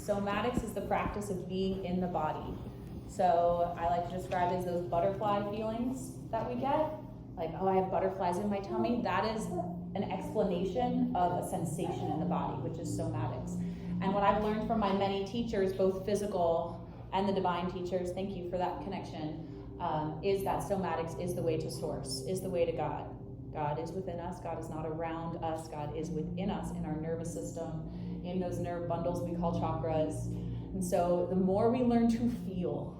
Somatics is the practice of being in the body. So I like to describe it as those butterfly feelings that we get. Like, oh, I have butterflies in my tummy. That is an explanation of a sensation in the body, which is somatics. And what I've learned from my many teachers, both physical and the divine teachers, thank you for that connection, is that somatics is the way to source, is the way to God. God is within us. God is not around us. God is within us in our nervous system, in those nerve bundles we call chakras. And so the more we learn to feel,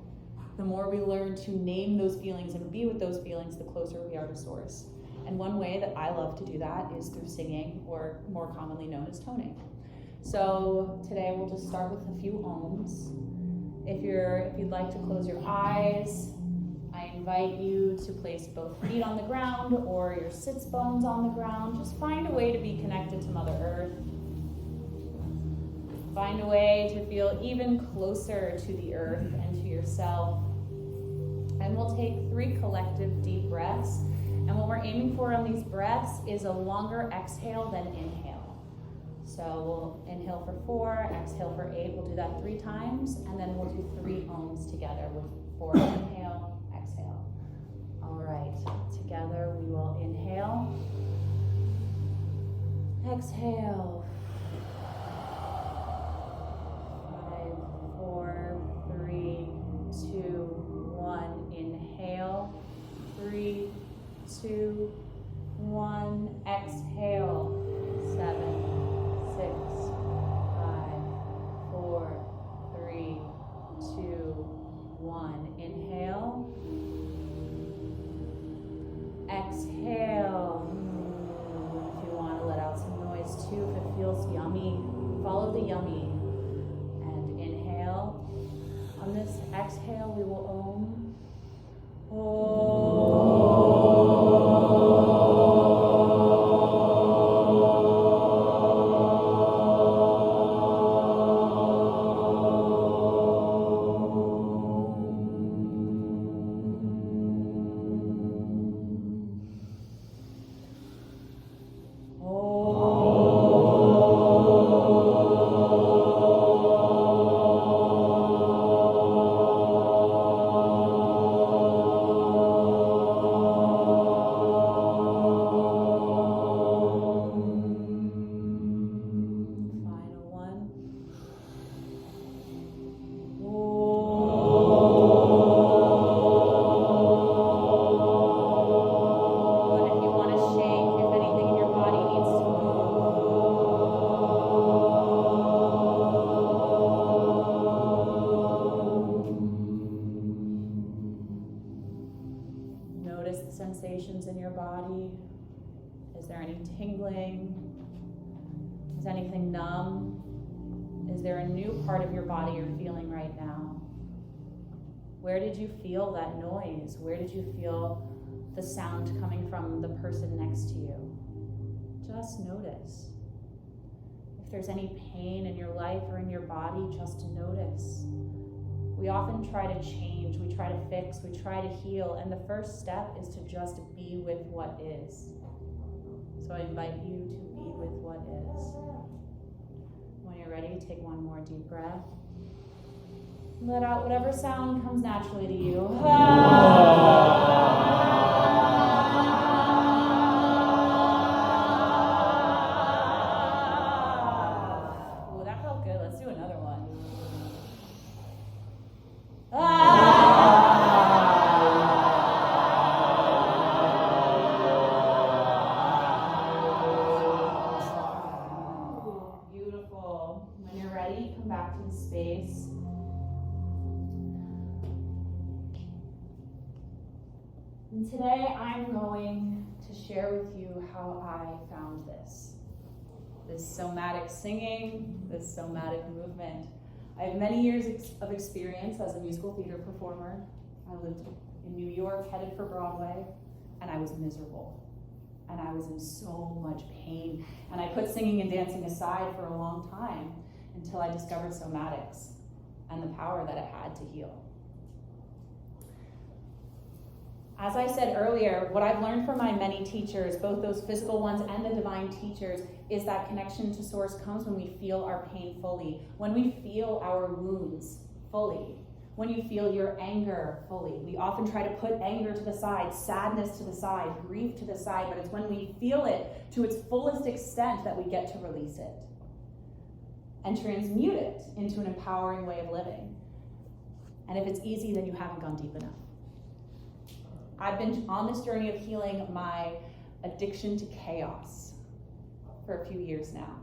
the more we learn to name those feelings and be with those feelings, the closer we are to source. And one way that I love to do that is through singing, or more commonly known as toning. So today we'll just start with a few ohms. If you'd like to close your eyes, I invite you to place both feet on the ground or your sits bones on the ground. Just find a way to be connected to Mother Earth. Find a way to feel even closer to the earth and to yourself. And we'll take 3 collective deep breaths. And what we're aiming for on these breaths is a longer exhale than inhale. So we'll inhale for 4, exhale for 8. We'll do that 3 times, and then we'll do 3 ohms together with 4 inhale, exhale. All right, together we will inhale, exhale. 5, 4, 3, 2, 1. Inhale. 3, 2, 1. Exhale. 7, 6, 5, 4, 3, 2, 1. Inhale. Exhale. If you want to let out some noise too, if it feels yummy, follow the yummy. And inhale. On this exhale, we will om. Sensations in your body. Is there any tingling? Is anything numb? Is there a new part of your body you're feeling right now? Where did you feel that noise? Where did you feel the sound coming from the person next to you? Just notice. If there's any pain in your life or in your body, just notice. We often try to change, we try to fix, we try to heal, and the first step is to just be with what is. So I invite you to be with what is. When you're ready, take one more deep breath. Let out whatever sound comes naturally to you. Oh, that felt good. Let's do another one. Beautiful. When you're ready, come back to the space. And today I'm going to share with you how I found this somatic singing, this somatic movement. I have many years of experience as a musical theater performer. I lived in New York, headed for Broadway, and I was miserable. And I was in so much pain. And I put singing and dancing aside for a long time until I discovered somatics and the power that it had to heal. As I said earlier, what I've learned from my many teachers, both those physical ones and the divine teachers, is that connection to source comes when we feel our pain fully, when we feel our wounds fully, when you feel your anger fully. We often try to put anger to the side, sadness to the side, grief to the side, but it's when we feel it to its fullest extent that we get to release it and transmute it into an empowering way of living. And if it's easy, then you haven't gone deep enough. I've been on this journey of healing my addiction to chaos for a few years now.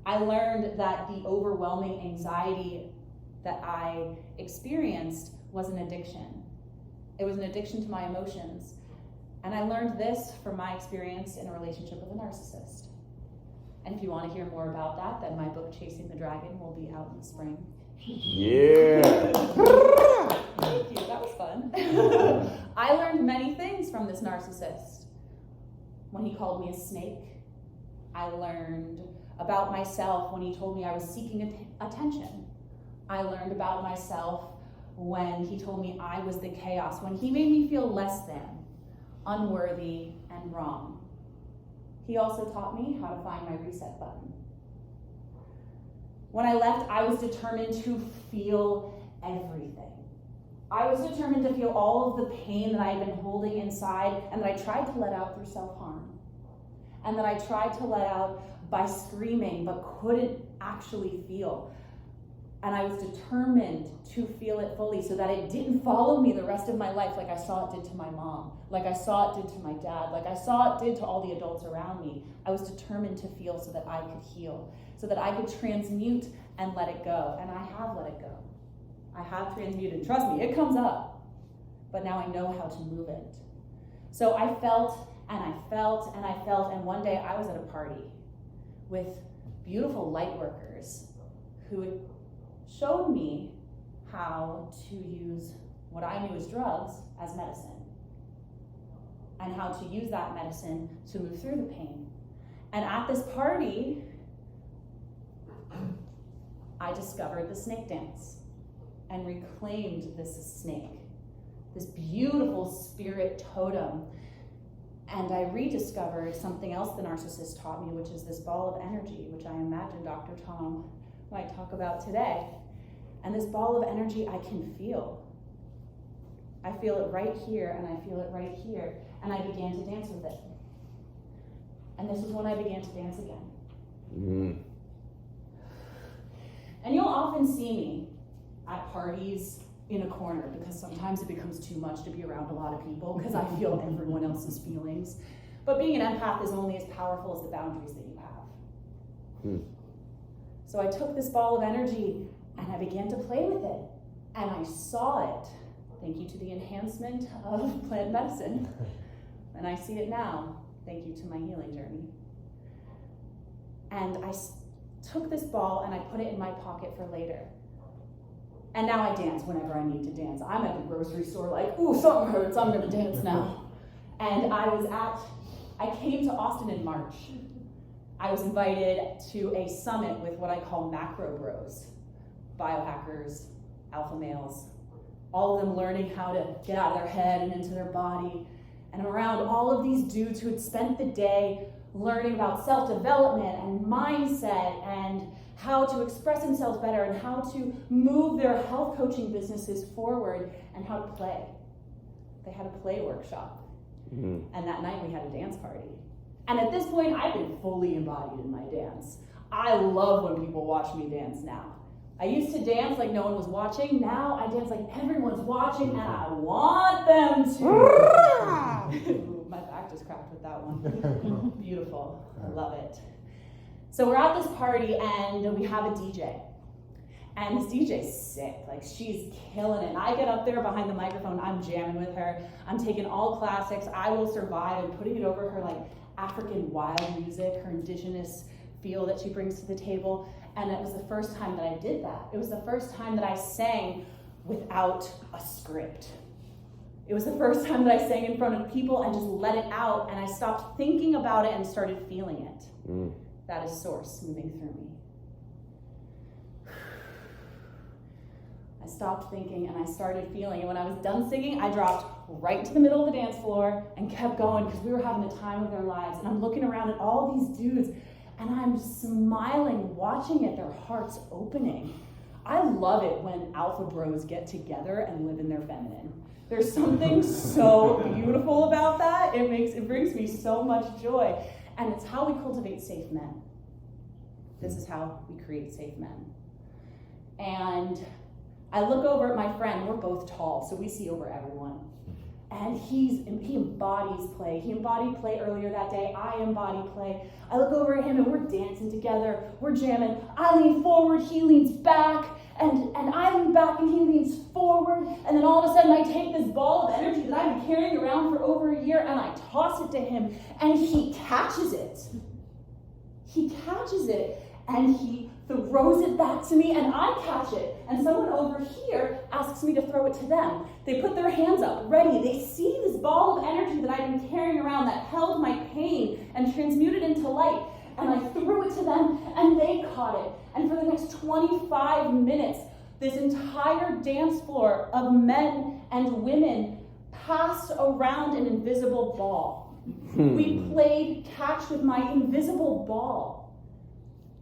I learned that the overwhelming anxiety that I experienced was an addiction. It was an addiction to my emotions. And I learned this from my experience in a relationship with a narcissist. And if you want to hear more about that, then my book, Chasing the Dragon, will be out in the spring. Yeah. Thank you, that was fun. I learned many things from this narcissist. When he called me a snake, I learned about myself when he told me I was seeking attention. I learned about myself when he told me I was the chaos, when he made me feel less than, unworthy, and wrong. He also taught me how to find my reset button. When I left, I was determined to feel everything. I was determined to feel all of the pain that I had been holding inside and that I tried to let out through self-harm. And that I tried to let out by screaming but couldn't actually feel. And I was determined to feel it fully so that it didn't follow me the rest of my life like I saw it did to my mom, like I saw it did to my dad, like I saw it did to all the adults around me. I was determined to feel so that I could heal, so that I could transmute and let it go. And I have let it go. I have transmuted. Trust me, it comes up. But now I know how to move it. So I felt and I felt and I felt, and one day I was at a party with beautiful light workers who showed me how to use what I knew as drugs as medicine, and how to use that medicine to move through the pain. And at this party, I discovered the snake dance and reclaimed this snake, this beautiful spirit totem. And I rediscovered something else the narcissist taught me, which is this ball of energy, which I imagine Dr. Tom might talk about today. And this ball of energy I can feel. I feel it right here, and I feel it right here. And I began to dance with it. And this is when I began to dance again. Mm. And you'll often see me at parties in a corner, because sometimes it becomes too much to be around a lot of people, because I feel everyone else's feelings. But being an empath is only as powerful as the boundaries that you have. Mm. So I took this ball of energy and I began to play with it. And I saw it. Thank you to the enhancement of plant medicine. And I see it now. Thank you to my healing journey. And I took this ball and I put it in my pocket for later. And now I dance whenever I need to dance. I'm at the grocery store like, ooh, something hurts, I'm gonna dance now. And I came to Austin in March. I was invited to a summit with what I call macro bros, biohackers, alpha males, all of them learning how to get out of their head and into their body. And I'm around all of these dudes who had spent the day learning about self-development and mindset and how to express themselves better and how to move their health coaching businesses forward and how to play. They had a play workshop. Mm-hmm. And that night we had a dance party. And at this point, I've been fully embodied in my dance. I love when people watch me dance now. I used to dance like no one was watching. Now I dance like everyone's watching and I want them to. My back just cracked with that one. Beautiful. I love it. So we're at this party and we have a DJ. And this DJ's sick. Like, she's killing it. And I get up there behind the microphone. I'm jamming with her. I'm taking all classics. I Will Survive and putting it over her like African wild music, her indigenous feel that she brings to the table. And it was the first time that I did that. It was the first time that I sang without a script. It was the first time that I sang in front of people and just let it out, and I stopped thinking about it and started feeling it. Mm. That is source moving through me. I stopped thinking and I started feeling. And when I was done singing, I dropped right into the middle of the dance floor and kept going because we were having the time of their lives. And I'm looking around at all these dudes and I'm smiling, watching it, their hearts opening. I love it when alpha bros get together and live in their feminine. There's something so beautiful about that. It brings me so much joy. And it's how we cultivate safe men. This is how we create safe men. And I look over at my friend, we're both tall, so we see over everyone. And he embodies play. He embodied play earlier that day. I embody play. I look over at him and we're dancing together. We're jamming. I lean forward, he leans back, and I lean back and he leans forward. And then all of a sudden I take this ball of energy that I've been carrying around for over a year and I toss it to him and he catches it. He catches it and he throws it back to me and I catch it. And someone over here asks me to throw it to them. They put their hands up, ready. They see this ball of energy that I've been carrying around that held my pain and transmuted into light. And I threw it to them and they caught it. And for the next 25 minutes, this entire dance floor of men and women passed around an invisible ball. We played catch with my invisible ball.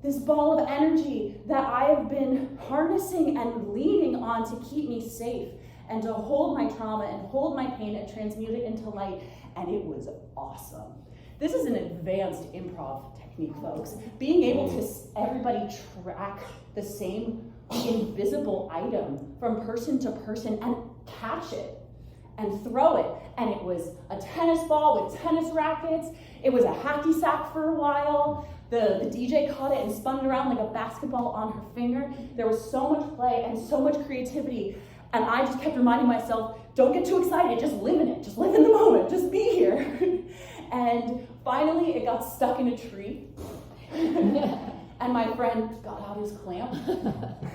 This ball of energy that I have been harnessing and leaning on to keep me safe and to hold my trauma and hold my pain and transmute it into light. And it was awesome. This is an advanced improv technique, folks. Being able to everybody track the same invisible item from person to person and catch it and throw it. And it was a tennis ball with tennis rackets. It was a hacky sack for a while. The DJ caught it and spun it around like a basketball on her finger. There was so much play and so much creativity. And I just kept reminding myself, don't get too excited, just live in it. Just live in the moment, just be here. And finally it got stuck in a tree. And my friend got out his clamp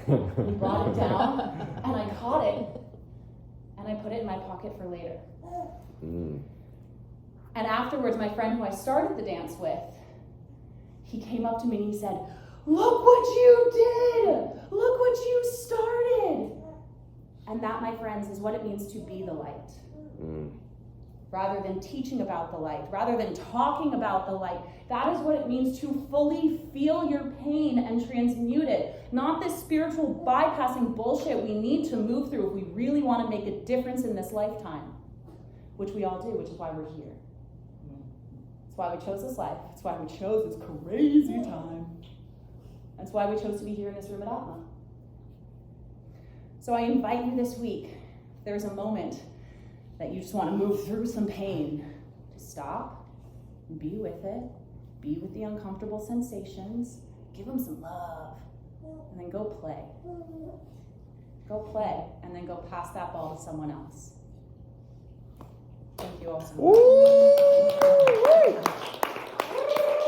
and brought it down. And I caught it and I put it in my pocket for later. And afterwards, my friend who I started the dance with, he came up to me and he said, look what you did! Look what you started! And that, my friends, is what it means to be the light. Rather than teaching about the light, rather than talking about the light, that is what it means to fully feel your pain and transmute it. Not this spiritual bypassing bullshit we need to move through if we really want to make a difference in this lifetime, which we all do, which is why we're here. That's why we chose this life. That's why we chose this crazy time. That's why we chose to be here in this room at Atma. So I invite you this week, if there's a moment that you just want to move through some pain, to stop, be with it, be with the uncomfortable sensations, give them some love, and then go play. Go play, and then go pass that ball to someone else. Thank you all so much.